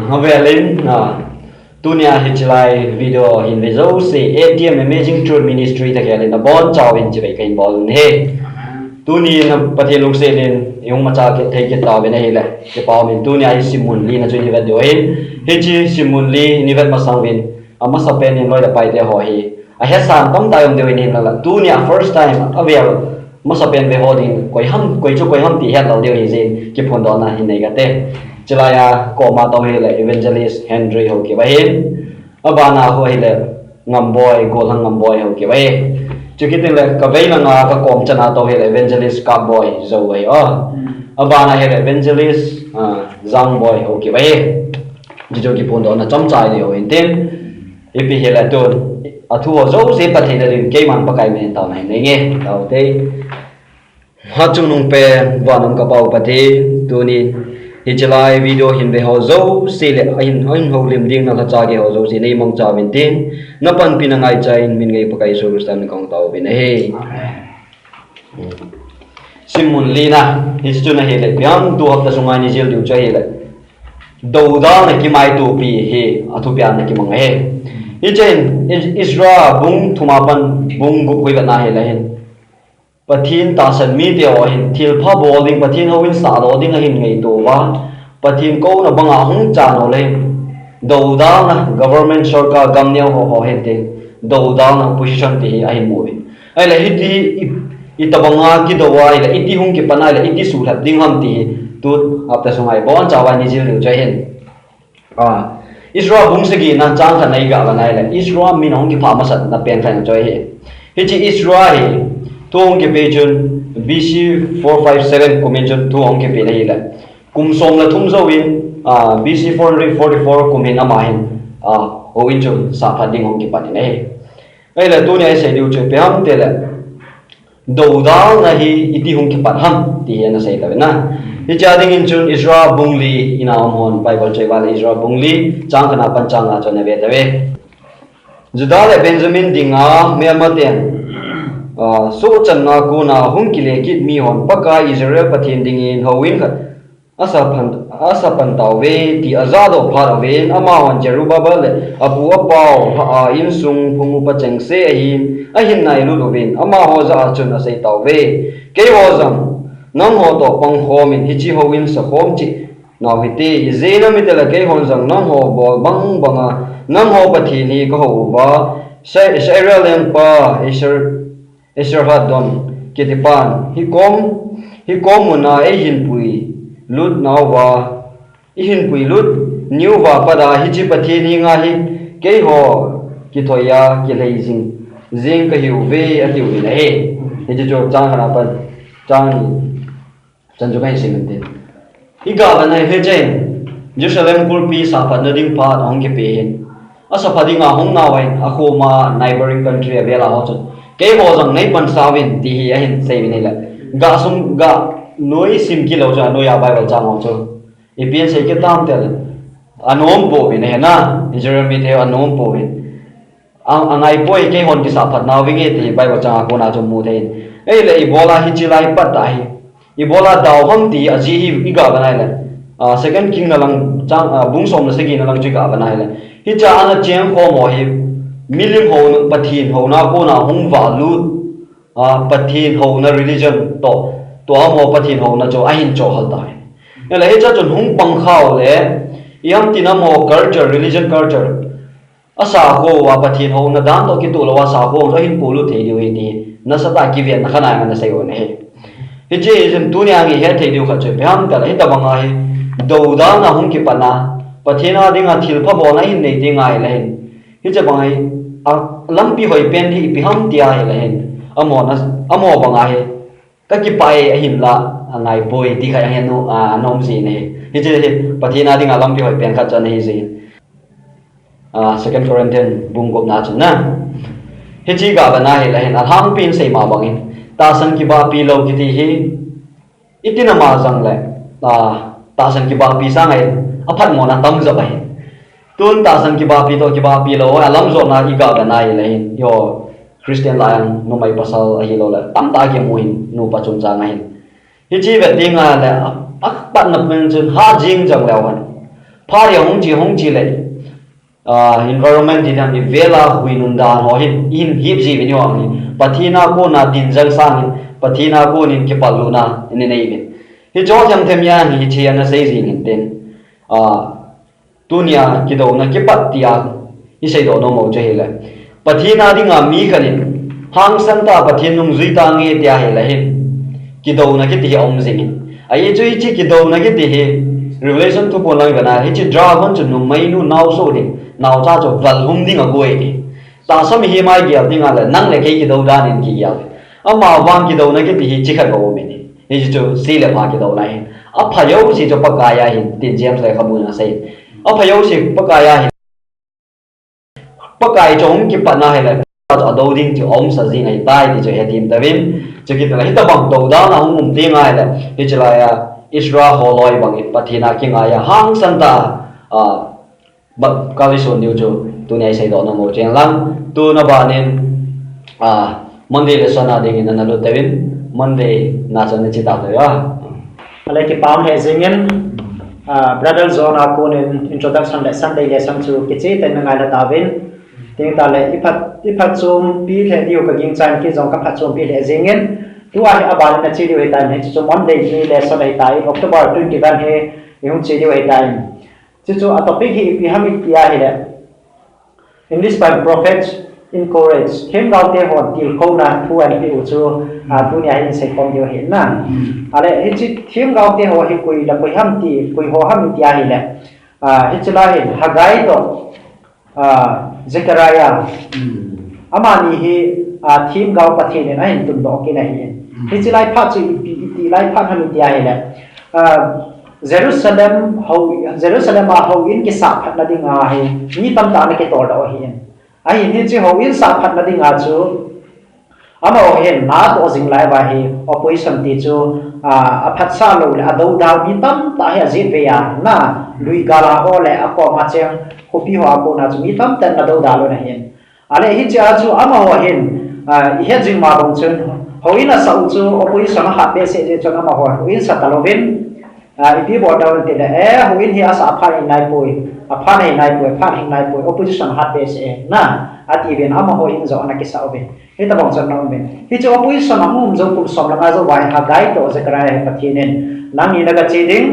Havelin tunia hichlai video hin vezo se ATM Amazing Truth Ministry ta khelin a bon chawin chi bai kain bol he tuni na pathelung se len yung macha ke thei ke taw ne hele ke paw min tunia simun li na chuni va do hin hichi simun li ni vet masang win ama sa pen in loi da pai te ho hi a he sam tam ta yom de win hin la tunia first time avel masa pen ve hodin koi ham ti het lo de hi zin ki phon do na hin nei ga te Chilaya koma tau hele evangelist Henry ho ke bahin abana ho hele ngamboy golang ngamboy ho ke bahin chukitin le kabei na nga ka kom chana tau hele evangelist Cowboy zo wai abana hele evangelist Zang boy ho ke bahin jijo ki pondo na chamchai le ho inten ipi hele ton athu ho zo se pathe na rin ke man pakai men tau nai nge tau te ha chung nung pe wanam ka pau pathe tuni Hichelai video hin ve ho zo sele in ho lim ding na cha ge ho zo si nei mong cha min tin na pan pinangai cha in min ngai pakai so stan kong tau bin he simun lina histu na hele pyam tu hafta sungai ni jel du cha hele do da na ki mai tu pi he athu pya na ki mong he hichen Israel bung thumapan bung gu koi na hele hin Pathin tasan mi te o hin thil pha bowling pathin ho in sa do ding a hin ngei to wa pathin ko na banga hung cha no le do da na government sarkar gam ne ho hen te do da na position ti a hin mu ai la hiti itabanga ki do wa ila iti hung ki pana ila iti su thap ding ham ti tu apta sungai bon chawa ni jil lu chai hen Israel bung se gi na chang kha nai ga la nai la Israel min hong ki pha ma sat na pen fan choi he hichi Israel Tuong ke pejun BC 457 kumenjun tuong ke pele hila kumsom la thum zo win BC 444 kumen amahin owin chum sa phading ong ki patin ai la tunia ai se diu che pe ham te la do da na hi iti hong ki pat ham ti na sai ta na hi cha ding in chun Israel bungli ina amon bible che wala Israel bungli chang kana pan chang a chone ve ta ve Judah Benjamin dinga me amaten so chan na ko na hung kile kit mi hon paka Israel pathin ding in howin khat asa pan taw ve ti azado phar ve ama wan Jerubabel apu apaw in sung phungu pa cheng se ahin nai lu vin ama ho za chun a sei taw ve ke ho zam nam ho to pang ho min hi chi howin sa hom chi na hiti zena mi tela ke hon zang nam ho bol bang banga nam ho pathin hi ko ho ba Israel yang pa Israel don kitipan hikom muna hin pui lut nawa hin pui lut new wa pada hichi pathi ni nga hi ke ho kithoya ke leijing zing ka hiu ve atiu ni he hi jo chang hana pan chang ni chan jo kai sin te iga bana he chen Jerusalem kul pi sa pa na ding pa ong ke pe hin asa padinga hong na wai akoma neighboring country avela ho chon ke ho jang nei pan sawin ti hi a hin sei ni la ga sum ga noi sim ki lo ja noya bible chang ho cho ipien sei ke tam tel anom po bi ne na Jeremy the anom po bi angai poi ke hon ki sa phat na wi ge ti bible chang ko na cho mu thein ei le ibola hi chi lai pat ta hi ibola daw ham ti a ji hi iga ba nai la second king na lang chang bung som na se gi na lang chi ga ba nai la hi cha ana chen kho mo hi milim ho nu pathin ho na ko na hung va lu pathin ho na religion to mo pathin ho na cho ahin cho hal dai ela he cha chon hung pang khaw le yam tina mo culture religion culture asa ko wa pathin ho na dan to ki tu lo wa sa ko so hin pulu thei diu ni na sa ta ki ven na khana na sai on he he je jem dunya gi he thei diu kha che bam ta he ta banga he do da na hung ki pana pathina dinga thil pha bo na hin nei dinga ai le hi che bangai lampi hoi pen hi pi ham tia hi la hen amo banga he ka ki pai a him la angai boy ti kha hen no anom si ne hi je pathina dinga lampi hoi pen kha chan hi ji second Corinthians bung gop na chun na hi chi ga bana hi la hen atham pin sei ma bangin ta san ki ba pi lo ki ti hi itina ma jang le ta san ki ba pi sa ngai aphat mo na tam za bai tun ta san ki ba pi lo alam zo na iga ga nai le yo Christian lion no mai pasal a hi lo la tam ta ki muin no pa chung chang hin hi chi ve ding a le ak pat na pen chun ha jing jang le wan phá đi hong chi lệ environment thì làm vela hui nun dan ho in hip gì với nhau pathina ko na din jang sang pathina ko nin ke paluna in nei ve hi jo jam them ya ni chi ana sei gì nin ten tunia ki do na ke patia hi sei do no mo je hele pathina ding a mi khanin hang san ta pathin nung zui ta nge tia he la he ki do na ke ti om jing ai chui chi ki do na ke ti he revelation tu pon lang bana hi chi dragon chu nu mai nu nau so ding nau cha cho val hum ding a goi ni ta sam hi mai gyal ding ala nang le ke ki do da nin ki gyal ama wang ki do na ke ti hi chi khat go me ni hi chu si le pha ki do lai a pha yo si cho pakaya hin tin james le khabu na sei a pha yo si pakaya hin pakai chong ki pa na he le a do ding chu om sa ji ngai tai ti chu he tim ta vin chu ki ta hi ta bang do da na hum ti ngai le hi chu la ya Israel holoi bang pathina ki nga ya hang santa ba kaliso new jo tu nei sei do na mo chen lang tu na ba nen monday le sona ding in na lo tevin monday na son chi ta ya ale ki pam he zingen brother zona ko in introduction le sunday lesson chu ki che ten ngai la tavin ting ta le ipat chum pi the diu ka ging chan ki jong ka phat chum pi le zingen tu a abal na chi diu he tan he chu monday ni lesson ai tai october 21 he yung chi diu he tai chu a topic hi pi hami tia hi le English by prophets encourage khem gau te hon til kho na thu an pi u chu tu nia hin se kom diu hin na ale hi chi khem gau te ho hi kui la kui ham ti kui ho ham tia hi le hi chila hi hagai to Zechariah amani hi thim gau pathin en ain tum do ki na hi hi chilai pha chu ti lai pha ham tia hi le Jerusalem a ho in ki sa phat na dinga hi ni tam ta na ke tor da hi ai ni chi ho in sa phat na dinga chu ama o hen na to jing lai ba hi opposition ti chu a phat sa lo le a do da ni tam ta hi zin ve ya na lui gala ho le a ko ma cheng ko pi ho a ko na chu ni tam tan na do da lo na hen ale hi cha chu ama ho hen he jing ma bong chun ho in a sa chu opposition ha pe se je chona ma ho in sa talovin ipi bo down te le ho in hi asa pha in nai poi a pha nei nai poi pha in nai poi opposition ha pe se na ati ben ama ho in zo ana ki sa obe he ta bong chon na obe hi chu opposition a mum zo kum som la zo wai ha gai to Zechariah pathinen nang ni na ga chi ding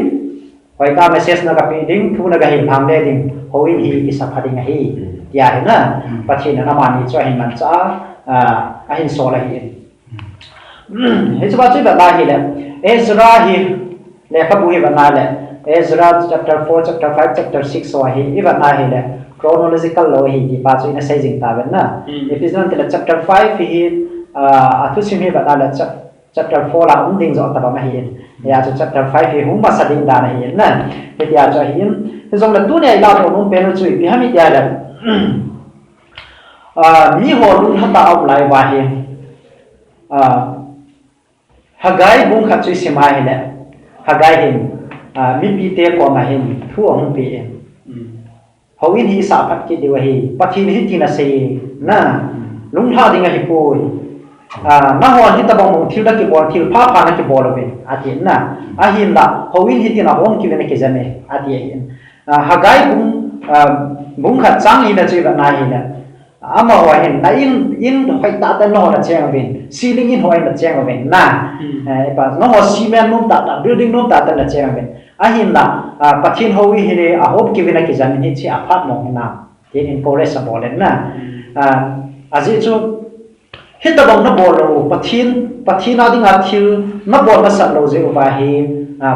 hoi ka message na ga pi ding thu na ga hin phang de ding ho in hi ki sa pha ding hi ya he na pathin na ma ni cho hin man cha a hin so la hi he chu ba chu ba la hi le Ezra hi le kha bu hi ba na le Ezra chapter 4 chapter 5 chapter 6 so hi iba na hi le chronological lo hi ki pa chu ina sai jing ta ben na episode te chapter 5 hi athu sim hi ba na le chapter 4 la ding zo ta ba ma hi ya chu chapter 5 hi hum ma sa ding da na hi na he ya cho hi he zong la tu ne la ro nu pe no chu bi ha mi ya le mi ho lu ha ta au lai ba hi hagai bung kha chu sima hi le hagai hin mi pi te ko ma hin thu ong pi en howin hi sa phat ki dewa hi pathin hi tina se na lung tha dinga hi poi na hon hi ta bang thil da ki bol thil pha pha na ki bol ve ati na a hin la howin hi tina hom ki ve na ki jame ati hin hagai bung kha chang hi na chi ba na hi na ama wa hin na in hoi ta ta no na cheng ben ceiling in hoi na cheng ben na pa no ho cement num ta building num ta na cheng ben a hin la pathin howi hi le a hop ki vena ki jam ni chi a phat mo na tin in forest bol na aji chu hit ta bang na bol lo pathin a ding a thil na bol na sa lo je ba hi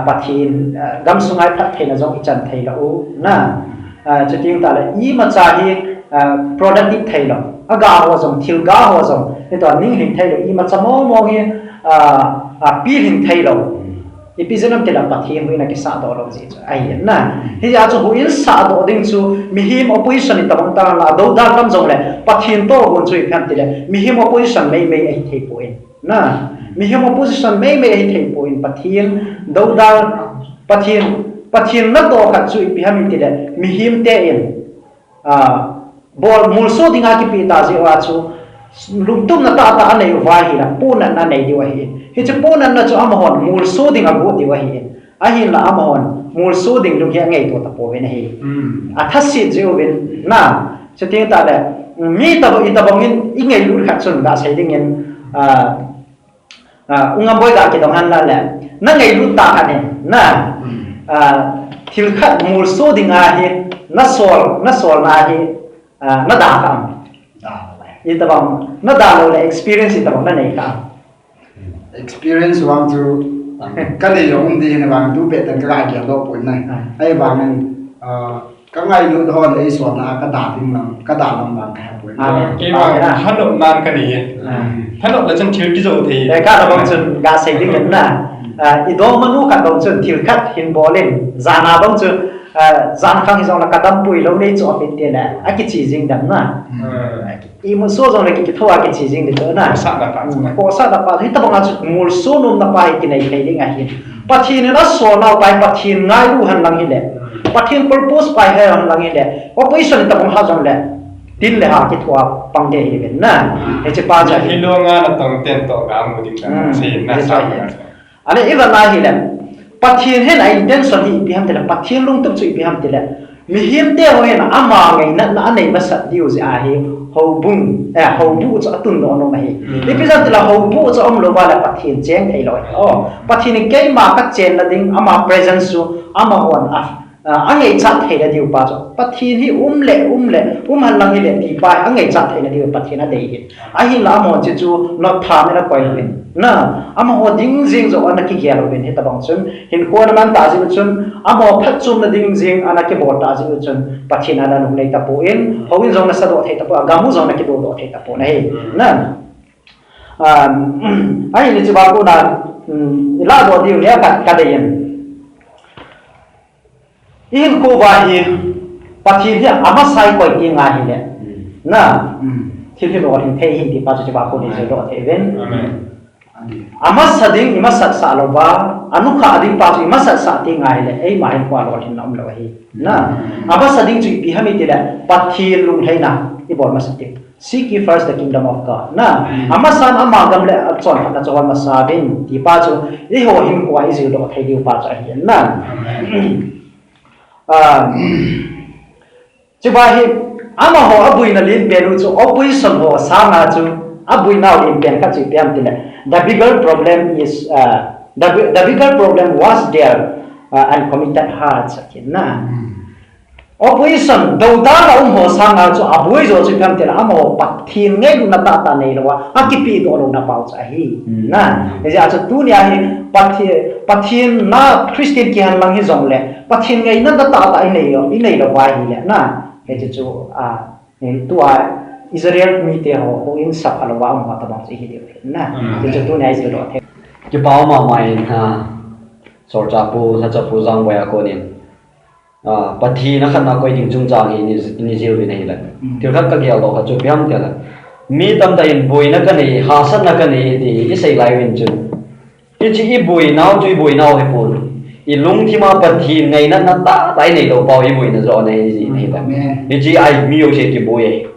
pathin gam sungai phat the na jong i chan thei lo na chu ting ta le I ma cha hi productive thai lo aga ho jong thil ga ho jong ni to ning hin thai lo I ma chamo mo hi pi hin thai lo episode te la pathi hui na ki sa do lo ji ai na hi ya chu hui sa do ding chu mi him opposition ta bang ta la do da kam jong le pathin to gon chu pham ti le mi him opposition mei ai thei po en na mi him opposition mei ai thei po en pathin do da pathin na to kha chu pi ham ti le mi him te en bol mulso dinga ki pi ta ji wa chu lumtum na ta nei wa hi la pu na nei di wa hi hi chu pu na chu am hon mulso dinga go di wa hi a hi la am hon mul su ding lu kia ngai to ta po ven hi athasi jiu ven na chuting ta le mi ta bo itabong in ngai lu khat sun ga sai ding in ungam boy ga ki dong han la le na ngai lu ta ha ne na thil khat mul su ding a hi na sol na hi na da kam itabong na da lo le experience itabong na nei ka experience wang tu kan le yong di na wang tu pe tan ka ga lo pon nai ai wang nan ka ngai lu hon ai so na ka da ting lam ka da lam bang ka pon cái mà hát động man cái này hát động là chân thiếu cái dầu thì để các đồng chân gà xây dựng nhận là ido manu các đồng chân thiếu khát hin bò lên zana đồng chân zan khang dòng là các đâm bùi lâu nay cho bên tiền này cái chỉ riêng đâm na i một số dòng là cái thua cái chỉ riêng được na có sát là phải hết bằng là một số nôm là phải cái này đi ngay hin bắt hin nó số nào phải bắt hin ngay lu han lang hin lệ bắt hin purpose phải hay han lang hin lệ operation tập bằng hai dòng lệ tin lệ ha cái thua bằng đề hiện na cái chỉ ba thì luôn là tổng tiền tổng cả một điểm đó xin là sao anh ấy vẫn nói là bắt thiên hết này intention thì bị ham thế là bắt thiên luôn tập suy bị ham thế là mi hiểm thế rồi là ama ngày nãy anh ấy mà sát điều gì à hi hậu bu cho tuần đó nó mày thì bây giờ là hậu bu cho ông lo vào là bắt thiên chén thấy rồi bắt thiên cái mà các chén là đinh ama presence su ama hoàn anh ấy chặt thấy là điều ba cho bắt thiên hi lệ hành lang hi lệ thì bài anh ấy chặt thấy là điều bắt thiên là đấy anh ấy làm một chú nó tham nó quay lên na ama ho ding jing zo ana ki gyalo ben heta bang chun hin khona man ta ji chun ama phat chum na ding jing ana ke bo ta ji chun pathina na nu nei ta po in howin zong na sa do theta po gamu zong na ki do theta po nei na ai ni chiba ko na la do diu ne ka de yen in ko ba hi pathin hi ama sai ko ki nga hi le na thil hi do hin thei hi ti pa chiba ko ni zo do the ben amas sading imasat saloba anukha ading pa imasat sa ti ngai le ei mai kwa lo thin nam lo hi na amas sading chu pi hami tila pathil lung thaina i bol masati seek ye first the kingdom of god na amasan ama gam le chon na chawan masabin ti pa chu i ho him kwa i zil do thai diu pa cha hi na chu ba hi ama ho abui na lin pelu chu abui son ho sa na chu abui now in pen ka chu piam tila the bigger problem is the bigger problem was their uncommitted hearts na opposition do da la ho sang cho abui zo chu kam tela amo pathin ngai lu na ta nei lo wa akipi do lo na pau cha hi na e ja chu tu nia hi pathin na christian ki han lang hi zong le pathin ngai na ta i nei lo wa hi le na e chu tu Israel mi te ho in sap alwa ma ta bang chi hi na je chu tu nai je lo the cái bao mà mày ha sor cha pu sa cha pu jang boya ko nin pathi na khana ko ding chung chang ni zil bi nei la til khat ka gyal lo kha chu piam te la mi tam da in boi na ka nei ha san na ka nei ti i sei lai win chu ti chi i boi nau chu i boi nau he pun i lung thi ma pathi ngai na ta tai nei lo pau i boi na zo nei ji nei la ni chi ai mi yo che ki boi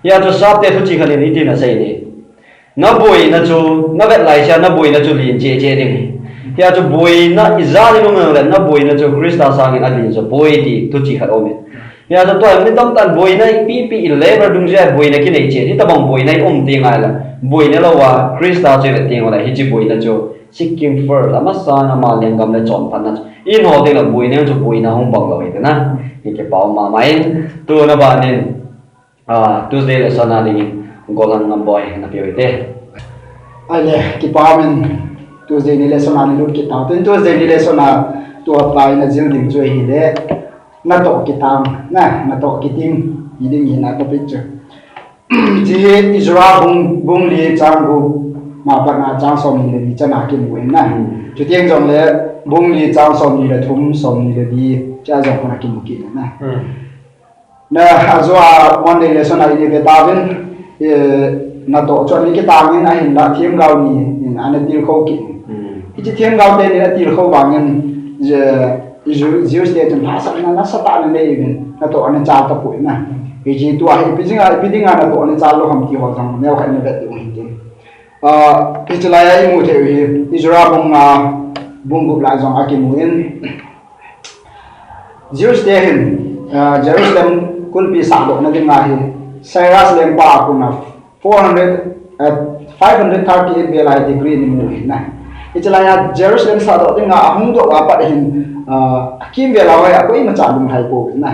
ya to sap te thu chi khani ni ti na sei ni na boi na chu na vet lai cha na boi na chu lin che ding ya chu boi na iza ni lo na boi na chu krista sang in adin so boi ti thu chi khat omen ya chu to mi tam tan boi na pi lever dung ja boi na ki nei che ti ta bang boi na ti ngai la boi na lo wa krista che ve ting la hi chi boi na chu seeking first ama sa na ma leng gam le chon phan na in ho te la boi na chu boi na hong bang lo ite na ni ke pau ma mai tu na ba nin Tuesday le sana ding golang ngam boy na piwite ale ki pamen Tuesday ni lesson ani lut ki ta ten Tuesday ni lesson a tu apply na jil ding choi hi le na to ki tam na to ki tim hi ding hi na to picture ji Israel bung li chang gu ma pa na chang som ni le chana ki mu na chu tieng jong le bung li chang som ni le thum som ni le di cha jong na ki mu ki na na azwa Monday lesson ai ni ve davin na to chon ni ki tangin a hin la thiam gao ni in an til kho ki chi thiam gao te ni la til kho wangin je jiu ste ten phasa na sa ta na nei bin na to an cha ta pu na e ji tu a pi dinga na to an cha lo ham ki ho jang me kha ni ve tu hin tin pi chala ya mu the wi Israel bung gu la jong a ki mu in Jews de hin Jerusalem kulpi sa do na dinga hi Cyrus lempa kuna 538 belai degree ni mu na itlaya Jerusalem sa do dinga ahung do wa pa hin kim bela wa ko i ma cha lum thai ko na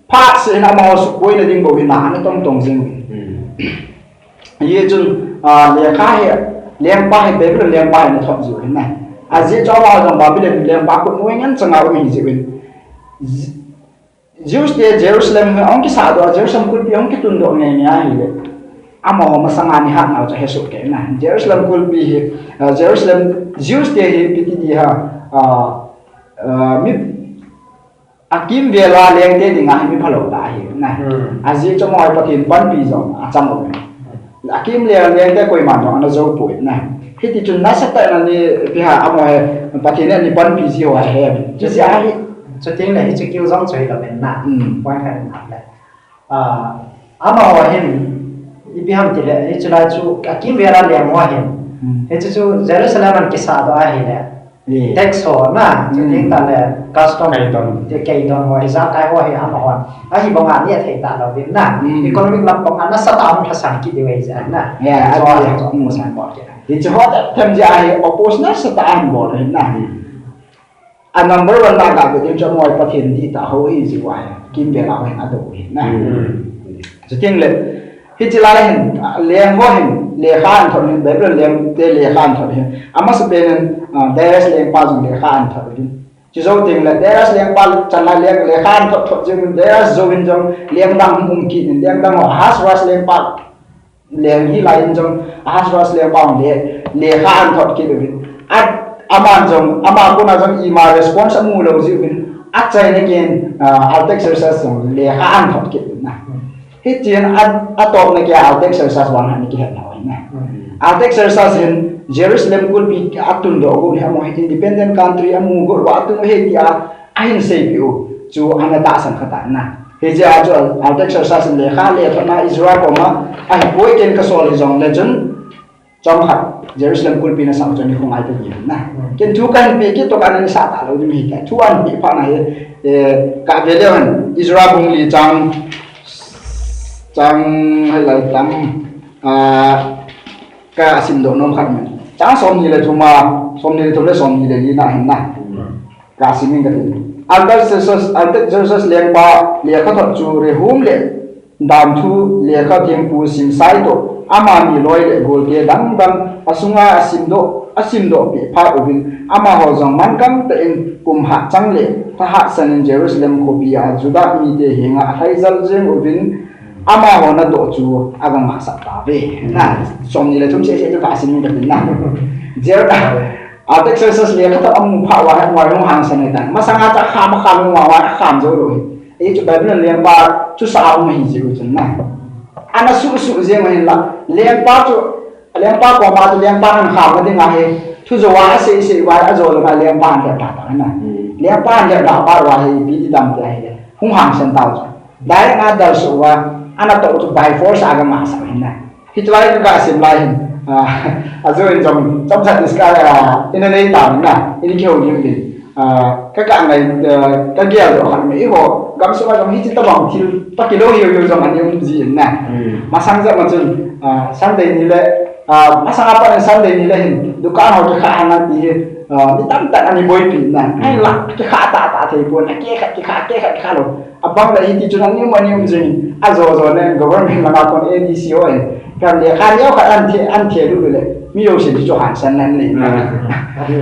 pa se na ma su ko na ding bo hin na tong tong jing ye chun le kha he lempa he be lempa na thom ju hin na aje cho ma jong ba bi lempa ko mo ngan changa o mi ji win Jews de Jerusalem ong ki sa do Jerusalem kul pi ong ki tun do nge nya hi le amo masanga ni hat na cha hesu ke na Jerusalem kul pi hi Jerusalem Jews de hi pi ti ha mi akim vela leng te dinga hi mi phalo ta hi na aji cho moi patin pan pi zo a cham o akim le leng te koi man do na zo pu na hi ti chun na sa ta na ni pi ha amo patin ni pan pi ji wa he ji sia hi cho tiếng này chỉ kêu giống chơi là bên nào quan hệ nào đấy ama hoa hình ibi ham thì là chỉ là chú kim về là liền hoa hình hết chú Jerusalem anh kisa đó ai đấy tax hoa na cho tiếng ta là custom cái don hoa giá cái hoa hình ama hoa ai bông anh như thế ta là bên nào economic lập bông anh nó sát áo nó sang cái điều gì na cho anh cho mua sản phẩm thì cho họ tham gia ai opposition sát áo bỏ đấy na number one na ga de cho moi pathin di ta ho hi ji wa kim be la hen ado hi na so ting le hi chi la hen leng ho hen le khan thon hen be leng te le khan thon hen ama se ben des leng pa jung le khan thon hin chi zo ting le des leng pa chan la le khan thon thon jung des zo win jong leng dang mum ki leng dang has was leng pa leng hi la in jong has was leng pa le khan thon ki de aman jong ama ko na jong ima response amu lo ji bin achai ne ken alt exercise jong le ha an thot ke na hi tian atop ne ke alt exercise wan han ki ha na alt exercise in Jerusalem kul bi atun do go ha mo independent country amu go wa tu he ki a ain sei pi chu ana ta san khata na he ja jo alt exercise le kha le thona Israel ko ma ai boy ken ka sol jong le jon trong hạt Jerusalem kul pina sang choni khong ai ta ni na ken thu kan pe ki to kan sa ta lo mi ka thu an pi pa na he ka ve le han Israel bung li chang hai lai tam ka sim do nom khat men chang som ni le thuma som ni le som ni le ni na hin na ka sim min ka alter Jesus leng pa le kha thot chu re hum le dam thu le kha thiam pu sim sai to ama mi loi le gol ke dang asunga asim do pi pha ubin ama ho jong man kam te in kum ha chang le ta ha san Jerusalem ko bi a juda mi te hinga haizal jeng ubin ama ho na do chu aga ma sa ta ve na som ni le thum se chu ka sim ni na jer a Texas le ka am pha wa no hang san ta masanga ta kha ma kha wa kham zo ro e chu ba bin le ba chu sa ma hi ji ku chen na ana su je ma la lempa ko ma tu lempa nan kha ma dinga he thu zo wa se wa a zo la lempa an ta ta na lempa an da ba wa he bi di dam ta he hung hang san ta dai na da su wa ana to by force aga ma sa na hi twai ka sim lai a zo in jong sa dis ka in nei ta na in ki ho ni din các ngai ka gel do khan me ho gam so ma jong hi ta bang thil pa kilo yo jong an yum ji na ma sang ja ma chun Sunday ni le masang apa Sunday ni le hin dukan ho ka hana ti ni tam ta ani boy pi na ai la ka ta thei pon ke kha lo abang la hi ti chun an yum man yum jing a zo ne government la kon ADCO kan le khan yo ka an the lu le mi yo sin ti cho han san nan le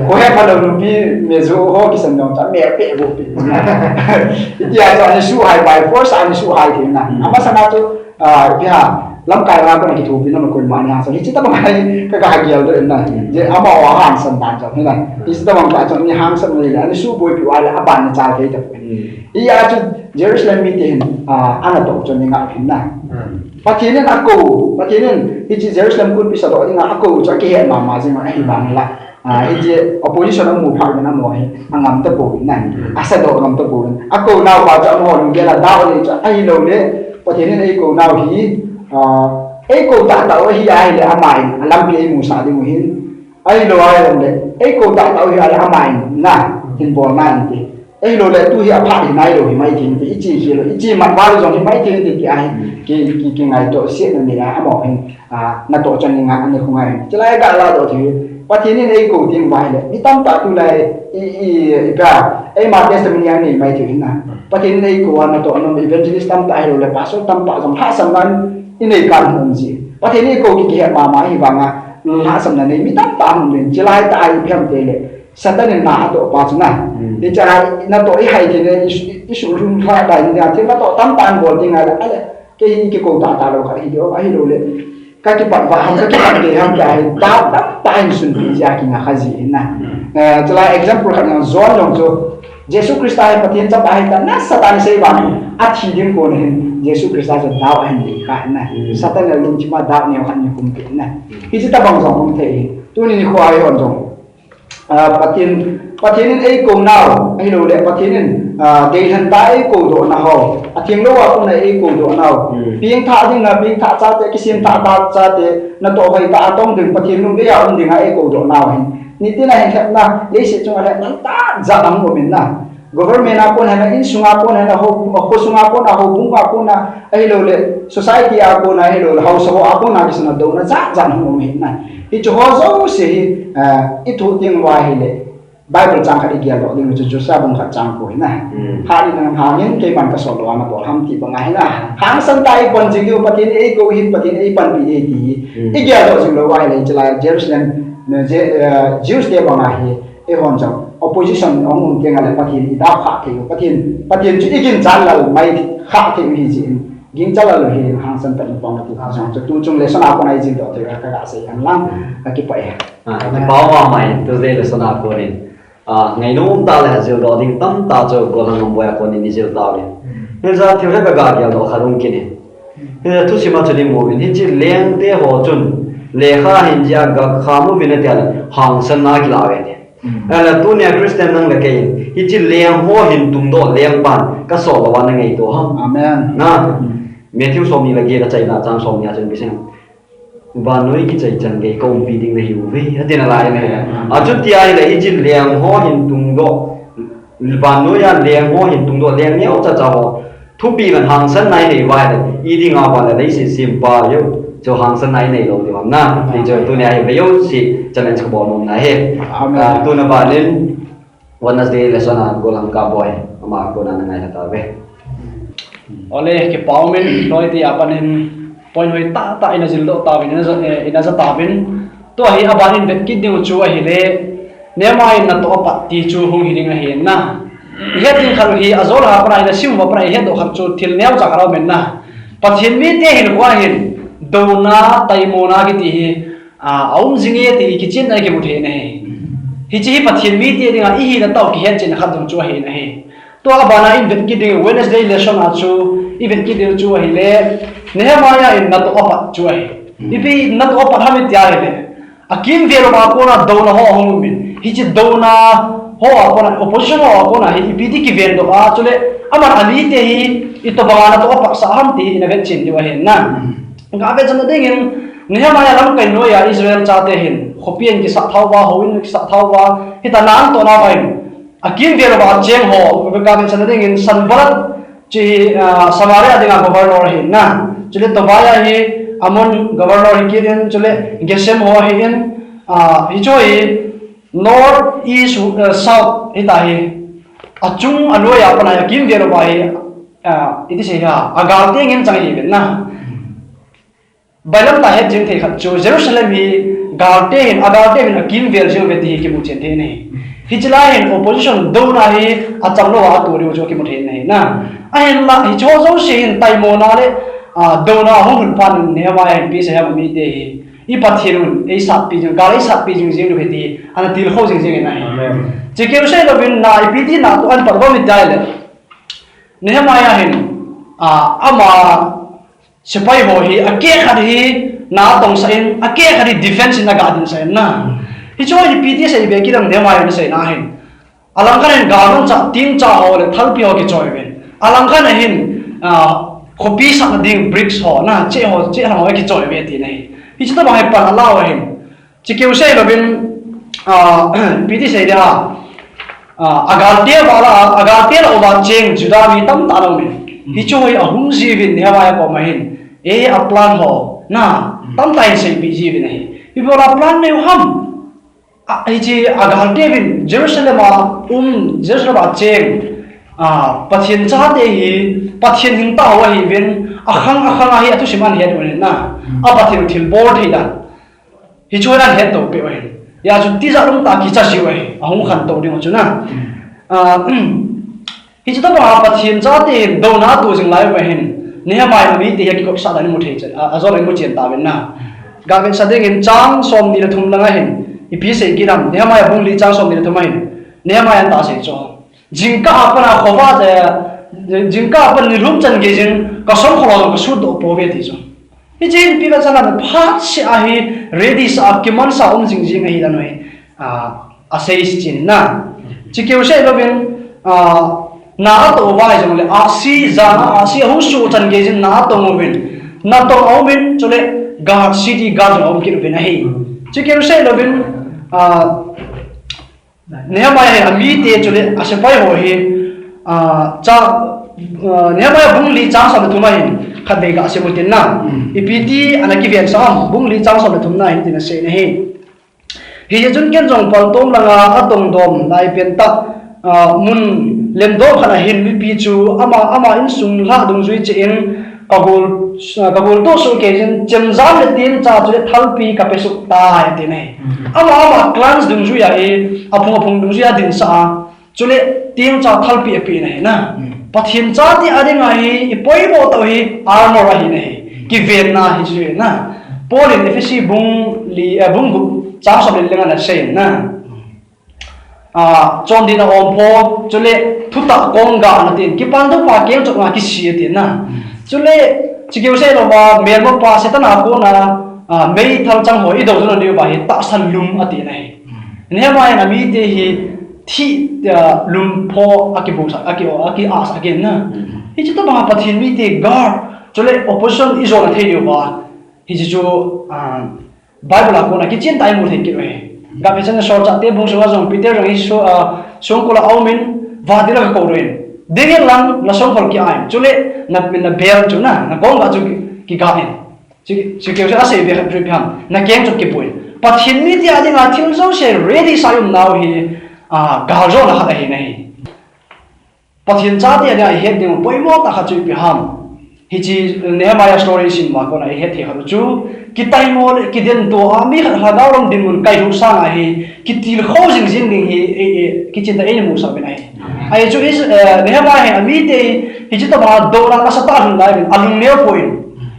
ko he pa lo pi me zo ho ki san dong ta me pe bo pi ti ya cho ni su hai by force ani su hai thi na ama sana tu pia lam kai ra ko ni thu bin ma ko ma nya so ni chita ma hai ka ga gial do na je ama wa han san dan cho ni na is ta ma ka cho ni ham san ni la ni su boy pi wa la aban na cha ke ta i ya chu Jerusalem mi tin ana to cho ni nga phin na patinin hi Jerusalem kul pi sa do ni nga ako cho ke he ma je ma ai ban la hi opposition mu pha na mo hi angam ta po na asa do ngam ta po ako na wa cha mo ni la da ni cha ai lo le patinin ai ko na hi ai ko ta hi ai le amai alam pi ai mu sa di mu hin ai lo ai le ai ko ta hi ai amai na hin bo na ni ấy rồi lại tu hi apa hi nai rồi hi mai thiên thì ít chi mặt vào rồi hi mai thiên thì cái ngày tổ xịn này là bảo hình là tổ cho nên ngàn này không ai chỉ là cái là tổ thì và thiên này ấy cổ tiếng vài đấy đi tâm tạ tu lại cái mà testimony này mai thiên na và thiên này cổ là tổ nó evangelist tâm tạ rồi là pastor tâm tạ trong hai sầm nan ini kan hum gì và thiên này cổ cái mà hi vàng hai sầm nan này mi tâm tạ mình chỉ là tại phèm thế này Satan yang nak tu apa cina, dia cakap nak tu ihai je isu rumah dah ni dia cakap tu tampan boleh tinggal ada, ke kau tak tahu kalau hidup le, kaki pat faham kaki pat dia ham cai tak time sun bija kina haji na, cila example kan yang zon dong tu, Yesus Kristus yang patien cap ahai tak, na Satan saya bang, aci dia kau ni, Yesus Kristus yang tahu hendak kan na, Satan yang cuma tahu ni orang yang kumpul na, itu tak bang zon kumpul tu ni kuai orang zon. Patien ấy cùng nào ấy đồ lệ patien để hiện tại cổ độ nào thiên lâu cũng là ấy cổ độ nào biếng thả thì là biếng thả ra cái xiên thả ra để nó tổ vậy ta tông đừng patien luôn cái nào đừng ấy cổ độ nào như thế này hiện là lấy sự chúng ta ta giả lắm của mình là government aku na insung aku na ho sung aku na ho bung aku na ấy đồ lệ society aku na ấy đồ household aku na cái nào đâu nó giả của mình này itu hozo sih itu tiếng wahai le Bible trang khadi gia lo dengan Joshua bung khat trang ko na hari nang hangin ke ban ka solo ana bo ham ti bangai na hang san tai pon jigu patin e ko hin patin e pan pi e ti i gia lo jing lo wahai le jela Jerusalem ne Jews de bangai e hon jang opposition ong ke ngale patin i da kha ke patin chi igin jan lal mai kha ke hi ji ging chala lo hi hang san tan pong tu sang tu chung le sana ko nai jing do te ka ga se an lang ki pa e cái báo hoa mày tôi đây là sana ko ni ngày nôm ta là diệu đó ding tam ta cho ko lang ngom wa ko ni diệu ta le nên ra thiếu cái ga ga lo kharung ki ni nên tu sima cho đi mo ni chi leng te ho chun le kha hin ja ga khamu bin te ala hang san na ki la we ni ala tu ne Christian nang le ke hi chi leng ho hin tum do leng ban ka so lo wa na ngai to ha amen na Matthew so mi la ge da chai na chang so mi a chen bi sen và nói cái chạy chân cái công việc này hiểu về thế là lại này chút thì ai lại chỉ liang ho hiện tung độ và nói là liang ho hiện tung độ liang nhau cho cháu thu bì là hàng sân này thì vài đấy ý đi ngào vào là đấy sẽ xem ba yếu cho hàng sân này rồi thì mà na thì cho tôi này phải yếu thì cho nên sẽ bỏ mồm này hết tôi là bà lên Wednesday lesson à cô làm cả boy mà cô đang ngày là tao về ole cái bảo mình nói thì apa nên point hoi ta ina zil do ta vin ina za ta vin to hi abanin vet kid ding chu hi le ne mai na to pa ti chu hung hi ding hi na he tin khal hi azol ha pra ina sim wa pra he do kham chu thil neu cha karo men na pathin mi te hin kwa hin do na tai mo na ki ti hi aum zinge ti ki chin na ki mu the ne hi chi pathin mi te ding a hi na to ki he chin khat dum chu hi na hi to abana in vet kid ding Wednesday lesson a chu even kid ding chu hi le Nehemiah in not opat chuai. Ipi not opat hamit yare. Akin vero ma kona dona ho hongmin. Hichi dona ho akona opposition ho akona hi ipiti ki vendo a chule amar alite hi ito bangana to opat sa hamti ina vetchin diwa hin na. Nga ve chana dingin Nehemiah lam kai no ya Israel chate hin. Khopien ki sa thawwa hoin ki sa thawwa hita nan to na bai. Akin vero ma cheng ho ka ve chana dingin sanbarat chi Samaria dinga governor hin na. Chule Tobiah hi amon governor hi kirin chule Geshem ho hi in hi choi north east south hi ta hi achung aloya pana ya kim dero ba hi iti se ha agal te ngin chang hi ben na bailam ta het jing the khat chu Jerusalem hi galte hin agal te hin kim ver jo ve ti ki mu chen the ne hi chila hin opposition do na hi achang lo wa tu ri jo ki mu the ne na a hin la hi cho zo se hin tai mo na le dona hong pan Nehemiah pi se ha mi te I pathirun ei sat pi jing galai sat pi jing jing lu heti ana til ho jing jing nai chikeu se lo bin na ipiti na to an parbo mi dai le Nehemiah hin ama sipai ho hi ake khari na tong sa in ake khari defense na gadin sa na hi choi ipiti se be ki dang Nehemiah se na hin alangkan ganon cha tim cha ho le thal pi ho ki choi ben alangkan hin kopi sa ding bricks ho na che ho ki choi be ti nei hi chita bang pan Allah wa hin chikeu se lo bin piti se dia agarte la oba cheng juda mi tam ta lo min hi choi ahung jivin hewa ko mahin a plan ho na tam tai sei bi jivin hi bibola plan ne ham ai chi agarte bin Jerusalem Jerusalem cheng pathian cha te hi pathian hing ta wa hi bin akhang hi atu siman he don na pathian thil bor thei dan hi choi ran he to pe wa ya chu ti za lung ta ki cha si wa ahung khan to ding chu na hi chu ta ba pathian cha te do na tu jing lai wa hin ne mai mi te ki ko sa dan mu thei cha azol ai mu chen ta ben na ga ben sa ding in chang som ni la thum langa hin i pi se ki ram ne mai bung li chang som ni la thum hin ne mai an ta se cho jingka apana khoba je jingka apan ni rum chan ge jin ka som kholo ka su do po ve ti cho hi jin pi ba chana pha si a hi ready sa ki man sa jing jing hi dan noi a sei chin na chi ke se lo ben na to wa jong le a si za na a si hu su chan ge jin na to mo ben na to au ben chole god city god om ki ben hi chi ke se lo ben Nehemiah ami te chule asepai ho hi cha Nehemiah bungli chang sa thuma hin khabe ga asemutin na ipiti anaki ven sam bungli chang sa thumna hin tin se ne hi hi jun ken jong pal tom langa atong dom nai pen ta mun lem do khana hin mi pi chu ama in sung la dung zui che in kabul to so ke jin chemzam le tin cha chule thalpi ka pesuk ta ti ne ama clans dung zui ya e apung dung zui ya din sa chule tin cha thalpi api ne na pathin cha ti adinga hi ipoi bo to hi armor hi ne ki ven na hi ju na polin efisi bung gu cha so le lenga na se na chon din om po chule thuta konga na tin ki pan do pa kem chok na ki si ti na chule chikeu se lo ba mel mo pa se ta na ko na mei thal chang ho i do no ni ba hi ta san lum ati nai ne ma na mi te hi thi lum pho akibu sa aki as again na hi chi ta ba pathin mi te gar chole opposition is on the ba hi chi chu bible ko na ki chen tai mu the ki re ga pe chen so cha te bung so jong peter rang hi so ko la aumin va dira ko ren dingin lang na so khol ki ai chule na bel chu na kong ga chu ki ga in chi ke sa se be khri pham na kem chu ki pui pathin mi ti adi nga thim zo se ready sayum now hi ga zo na ha hi nei pathin cha ti adi he ding poi mo ta kha chu pi ham hi chi Nehemiah story sin ma ko na he the ha chu ki tai mo ki den to ami ha ga rom din mun kai ru sa na hi ki til kho jing jing ding hi ki chin da mu sa be nai ai chu is Nehemiah ami te hi chi ta ba do ra sa ta hun lai alung ne point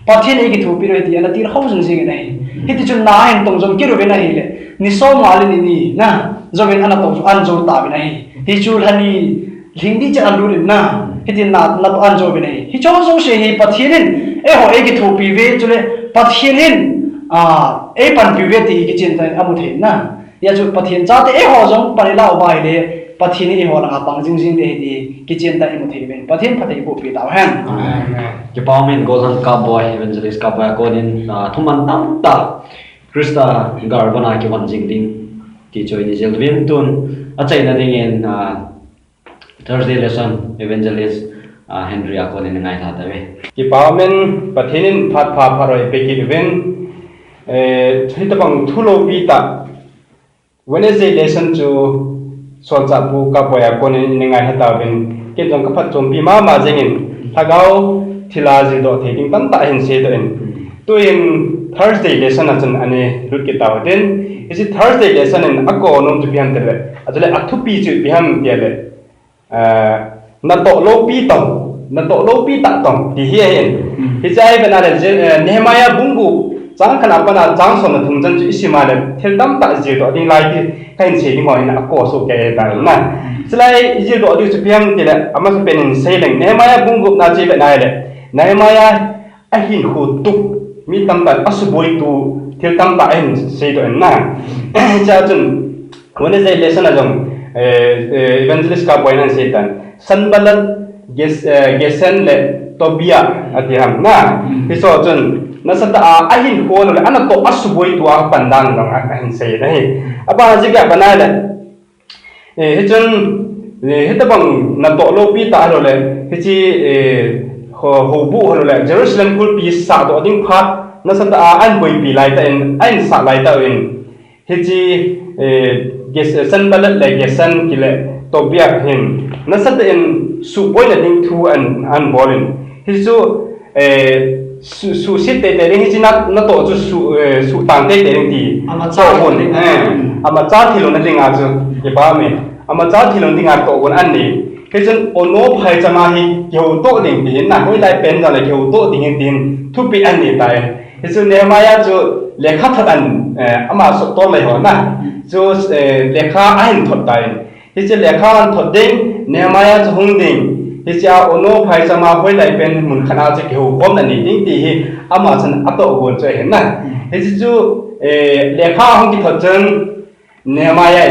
pathin ei ki thu pi ro ti ana til kho jing jing nai hi ti chu na hen tong jom ki ro be na hi le ni so ma le ni na zo ben ana tong an zo ta be nai hi chu hani lingdi cha an lu na hi ti na to an zo be nai hi cho zo se hi pathin e ho ei ki thu pi ve chu le pathin ei pan pi ve ti ki chin ta amu the na ya chu pathin cha te e ho jong pari la bai le pathin e ho la pang jing jing de ti ki chen ta amu the ben pathin phatai bu pi ta han ki pamen golden cowboy evangelist ka ba ko din thuman tam ta krista garbana ki wan jing ding ti choi ni jelvim tun a chai na ding in Thursday lesson evangelist Henry ako ni ngai tha ta ve ki pamen pathinin phat pha pharoi pe ki ben thita bang thulo pi ta Wednesday lesson chu so cha bu ka boya ko ni ngai hata ben ke jong ka phat chom pi ma jengin thagau thila ji do theding tam ta hin se do en to in Thursday lesson achan ane rut ki ta den is it Thursday lesson en ako nom tu bihan tere ajale athu pi chu bihan tiale na to lo pi ta tong ti hi hen hi chai bana le Nehemiah bungu chang khana pana chang son na thung jan chu isima le thel dam ta ji do ding lai ti kain se ni mo ina ko so ke ta na slai ji do du chu bihan ti le ama su pen sei leng Nehemiah bungu na ji be na le Nehemiah a hin hu tu mi tam ta asu boi tu thel dam ta en sei do na cha chun one sei lesson a jong evangelist ka poinan setan Sanballat Gesen le Tobia atiham na hiso chun nasata ahin ko le anak ko asuboi tu pandang dong ahin sei dai aba jiga banala เฮจนเฮตบังนัตโตโลปีตาโลเลเฮจิโฮบุโลเลเยรูซาเล็มกุลปีสาโตดิ้งพัดนัสตาอันบอยปีไลตาอินอันสาไลตาอินเฮจิเกสซันบัลเลเกสันกิเลโตเบียเห็นนัสตาอินสุบอยเลดิ้งทูอันบอลินเฮจูสุสิตเตเตริงที่นัตโตจุสุตังเตเตริงที่โตคนอามาจ้าที่ลงนั่นเองอาจูเก็บบ้ามีอามาจ้าที่ลงที่งานโตคนอันนี้คือจนโอโนภัยจะมาให้เกี่ยวโตดิ่งดิ่งนะไม่ได้เป็นอะไรเกี่ยวโตดิ่งดิ่งทุกปีอันนี้ไปคือจนเนี่ยมายาจูเลขาทัดอันอามาสุดโตเลยหัวนะจูเลขาอันทัดไปคือจนเลขาอันทัดดิ่งเนี่ยมายาจูหงดิ่งที่จะเอาโน้ภัยจะมาไว้ได้เป็นหมุนขนาดจะเกี่ยวข้องนั่นนี่ที่อามาฉันอัตโตบุญจะเห็นนะที่จูเลขาห้องที่ถอดจนเนี่ยมายา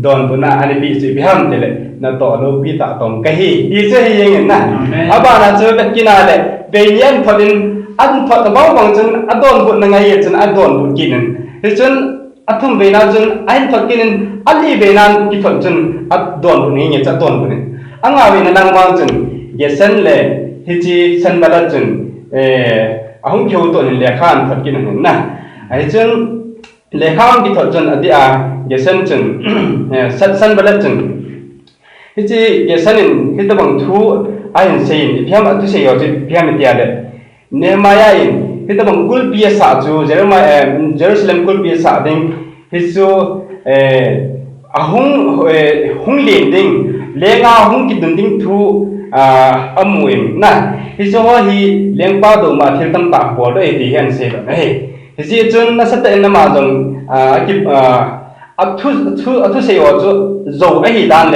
โดนบุญนะอันนี้ปีสิบห้าเดลนั่นต่อโลปีตาตรงกันฮีดีเสียยังไงนะอาบานะจูเป็นกินอะไรเบียนถอดินอันถอดบ้างจนอัดโดนบุญนั่งไงจนอัดโดนบุญกินนั่นจนอัดทุ่มเบนันจนอันถอดกินอันนี้เบนันที่ถอดจนอัดโดนบุญนี่จะโดนบุญอังอาวินนั่งบางจนเยสันเลยฮิจิสันบาลจนอาหุ่นเขียวตัวนี่เลขาอันถอดกินนั่นนะไอ้จนเลขาอันที่ถอดจนอดีอาเยสันจนสันบาลจนฮิจิเยสันินฮิตบังทูอายินเซนพิามอัตุเสียจิพิามเตียเลเนมายาอินฮิตบังกุลปีศาจูเยรูซาเล็มกุลปีศาดิงฮิจูอาหุ่นเลี้ยงดิงเลี้ยงอาหุ่นกิดดิงทูอามุยนะฮิจูว่าฮีเลี้ยงป้าดูมาเที่ยวตั้งตาปวดด้วยดีเห็นเสียเฮ้ฮิจิจนนัสเตนนามาจงกิบอัตุเสียจูโจไอฮิดานเล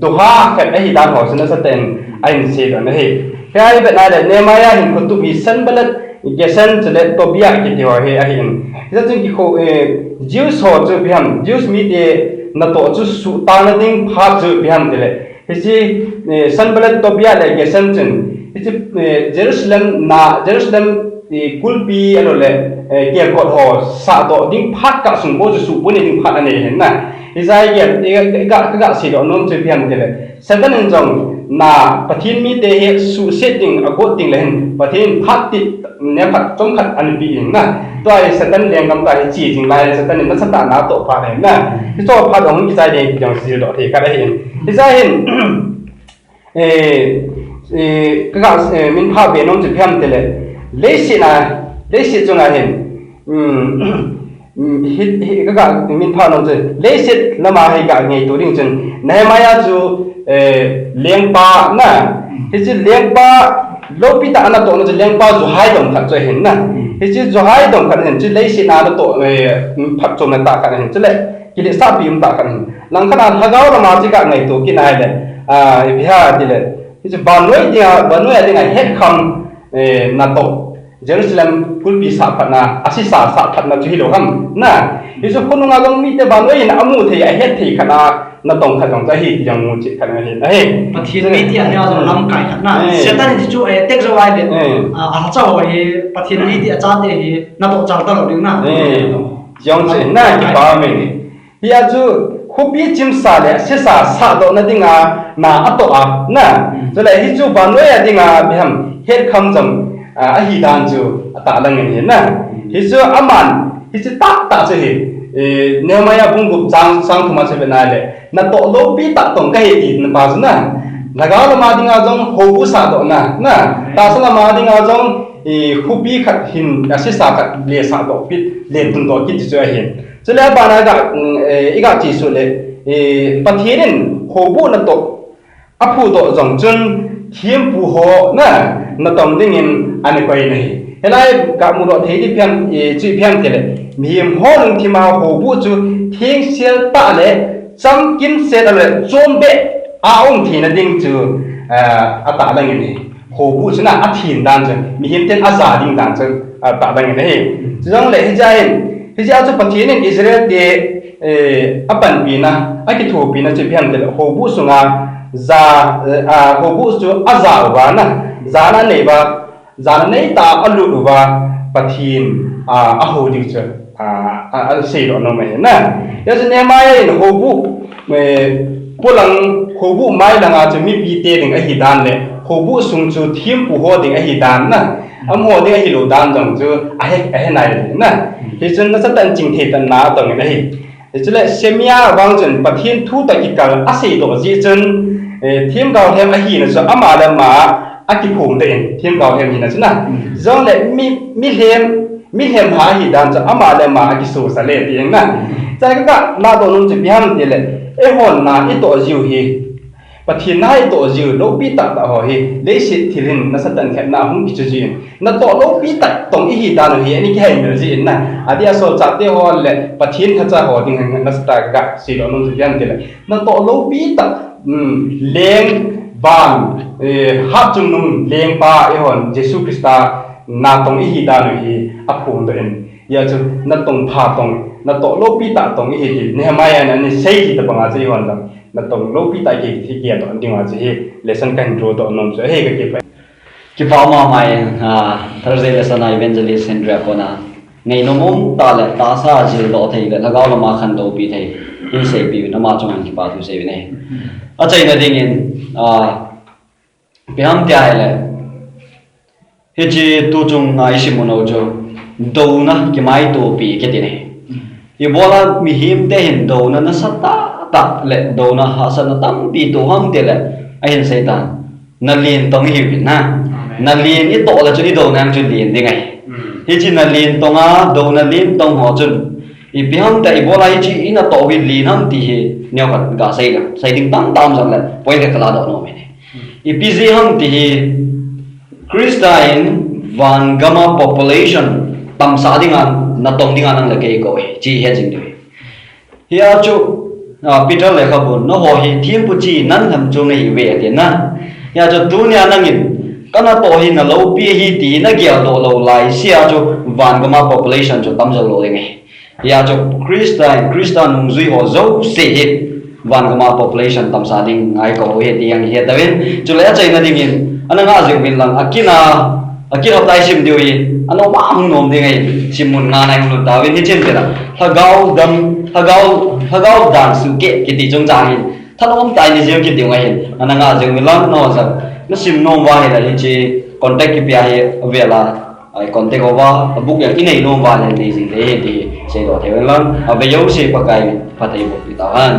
ดูฮาแค่ไอฮิดานหัวสนัสเตนไอเสียเฮ้แค่ไอเป็นอะไรเนมายาหินคุตุบิสันเบลเกสันจะเด็ดตัวเบียกิที่ว่าเฮ้ไอหินฮิจูกิโคจิวส์หัวจูพิมจิวส์มีเดนัตโตจูสุตานดิ้งพาจูพิมเดลฮิจิสันเบลตัวเบียเลเกสันจนฮิจิเยรูซาเล็มกุลปีอะไรเลยเกี่ยวกับหัวสาโตดิ้งพักกับสมบูรณ์สุบุญดิ้งพักอันนี้เห็นนะอิสราเอลก็สิ่งนั้นจะเพียงเดียวเสด็จจงนาประเทศมีเดียสุเสดิ้งอากติงเลยประเทศพักติดเนี่ยพักจงขัดอันปีนะตัวไอ้เสด็จเลี้ยงกำลังจีจริงเลยเสด็จนั่นสถานะโตพาเลยนะที่ตัวพาดองอิสราเอลยังสิ่งต่อที่ก็ได้เห็นอิสราเอลก็มินพาเบนองจะเพียงเดียวเลสิจงอะไรเห็นก็มินพานองจะเลสิละมาให้กับไงตัวนี้จนเนมายาจูเลี้ยงปลานะที่จะเลี้ยงปลาโลปิตาอันนั้นตัวนั้นจะเลี้ยงปลาจูไฮดงขัดจะเห็นนะที่จะจูไฮดงขัดเห็นจะเลสินาตัวผักจมในตากันเห็นจะเลยกิเลสซาบิมตากันเห็นหลังขนาดฮักเอาละมาจิกะไงตัวกินอะไรเลยพิหารที่เลยที่จะบานวยที่ไงเฮ็ดคำนาโตเยรูซาเล็มกุลปีศาจนะอาศิสาสัตนะจุฮิโลฮัมนะยิ่งสุดคนงานลงมีแต่บางวันอามุที่ไอเฮ็ดที่ขนาดนั่นต้องขัดต้องใจที่ยังมุจิขนาดนี้นะเฮ้ปฏิทินมีที่อันนี้เราลำไก่ขนาดเสียตันที่จู่เต็กจะไว้เด็ดอาเจ้าไอ้ปฏิทินมีที่อาจารย์ที่นั่นต้องจับตลอดนึงนะยังเสียน่ากี่บ้ามั้ยที่อาจูคุบีจิมซาเลศิสาสัตว์นั่นดิ่งน่าอัตโตอ่ะนะจะเลยที่จู่บางวันดิ่งบิฮัมเฮ็ดคำจำอาฮิดานจูตาลังเงินนะฮิจูอามันฮิจูตาเฉยเนื้อมายาบุ้งกุบสังทุมาเสเป็นอะไรนั่นโตโลปีตาตรงกันที่นั่นบาสนะแล้วก็เรามาดิ้งอาจงฮูบุสาโตนะตาสละมาดิ้งอาจงฮูบีขัดหินอาศิสาขัดเลี้ยสาโตปิดเลี้ยตุนโตกิจช่วยเห็นจะแล้วบานากับอีกอาจีสุเลยปฏิทินฮูบุนั่นโตอภูโตจงจุนเทียมปูโหนะนั่นต้องดิ้งอันนี้ก็ยังไงเฮ้ยกับมุดที่ที่เพียงจีเพียงเท่าเลยมีหอนึงที่มาหูบูจูเทียงเสียตาเลยจำกินเสร็จเลยจมเบะอาองที่นั่นดิ้งจูตาดังยังไงหูบูจูน่ะอาทินดันจูมีเห็นเต็นอาซาดิ้งดันจูตาดังยังไงจังเลยเฮ้ยจูปฏิทินอิสราเอลที่ปันปีนะคิดถูกปีนะจีเพียงเท่าเลยหูบูสุงาหูบูจูอาซาอุบานะจานาเนบะจานาเนตาอัลลูอุบะปะทินอาโหดิเจเสียดอนไม่นะยันเนมาเองหูบุ pulang hobu mai langa chu mi pi te ding a hi dan le hobu sung chu thim pu ho ding a hi dan na am ho ding a hi lo dan jong chu a he nai na hi chun na satan ching the tan na tong na hi chu le semia wang chen pathin thu ta ki kal a sei do ji chun thim gao hem a hi na chu ama la ma a ki phum te thim gao hem hi na chu na zong le mi hem ha hi dan chu ama la ma a ki su sa le ti na chai ka na do nun chu biam ti le e hon na i to jiu hi pathin na i to jiu lo pi ta ta ho hi le si thilin na satan khet na hum ki chu ji na to lo pi ta tong i hi dan hi ani khai me ji na adia so cha te ho le pathin kha cha ho ding na sta ka si lo nun chu biam ti le na to lo pi ta leng ban ha chung num leng pa e hon jesu krista na tong i hi dan hi a phum do en ya chu na tong pha tong na to lo pi ta tong hi hi ne ma ya na ni sei ki ta banga chi hon dam na tong lo pi ta ki thi ki to ding wa chi lesson kan ro to nom so he ka ki pa ki pa ma mai Thursday lesson evangelist Andrea kona ngai no mom ta le ta sa jil do thei le lagaw ma khan do pi thei in sei pi na ma chung an ki pa thu sei ne a chai na ding in piam tia le he chi tu chung ngai si mo no jo do na ki mai to pi ke ti ne ibola mi him te hin do na sata ta le do na hasan tam pi to ham te le ahin satan na lin tong hi na na lin i to la chu i do nang chu lin ding ai hi chi na lin tong a do na lin tong ho chun i piam ta ibola hi chi ina to wi lin ham ti hi neo ka ga sai la sai ding tam tam jang la poi le kala do no me ne i pi zi ham ti hi Christian van gama population tam sa dingan na tong dingan ang lagay ko chi he jing de hiya chu Peter le khabun no ho hi thim pu chi nan tham chu ngai ve te na ya chu dunya nangin kana to hi na lo pi hi ti na gya lo lo lai sia chu van gama population chu tam lo le ngai ya chu Christian nung zui ho zo se hi van gama population tam sa ding ai ko he ti yang he tawin chu le chai na ding in ananga jing bin lang akina tai sim diwi ano ma ang nom ding ai simun nga nai lu ta wen hi chen te la hagau dan su ke ki ti jong jang hin thanom tai ni jeng ki ti ngai hin ananga jeng mi lang no sa na sim nom wa he la hi chi contact ki pia he avela ai contact over book yang inai nom wa le ni jing le ti se do the wen lang ave yo se pakai patai bo ti ta han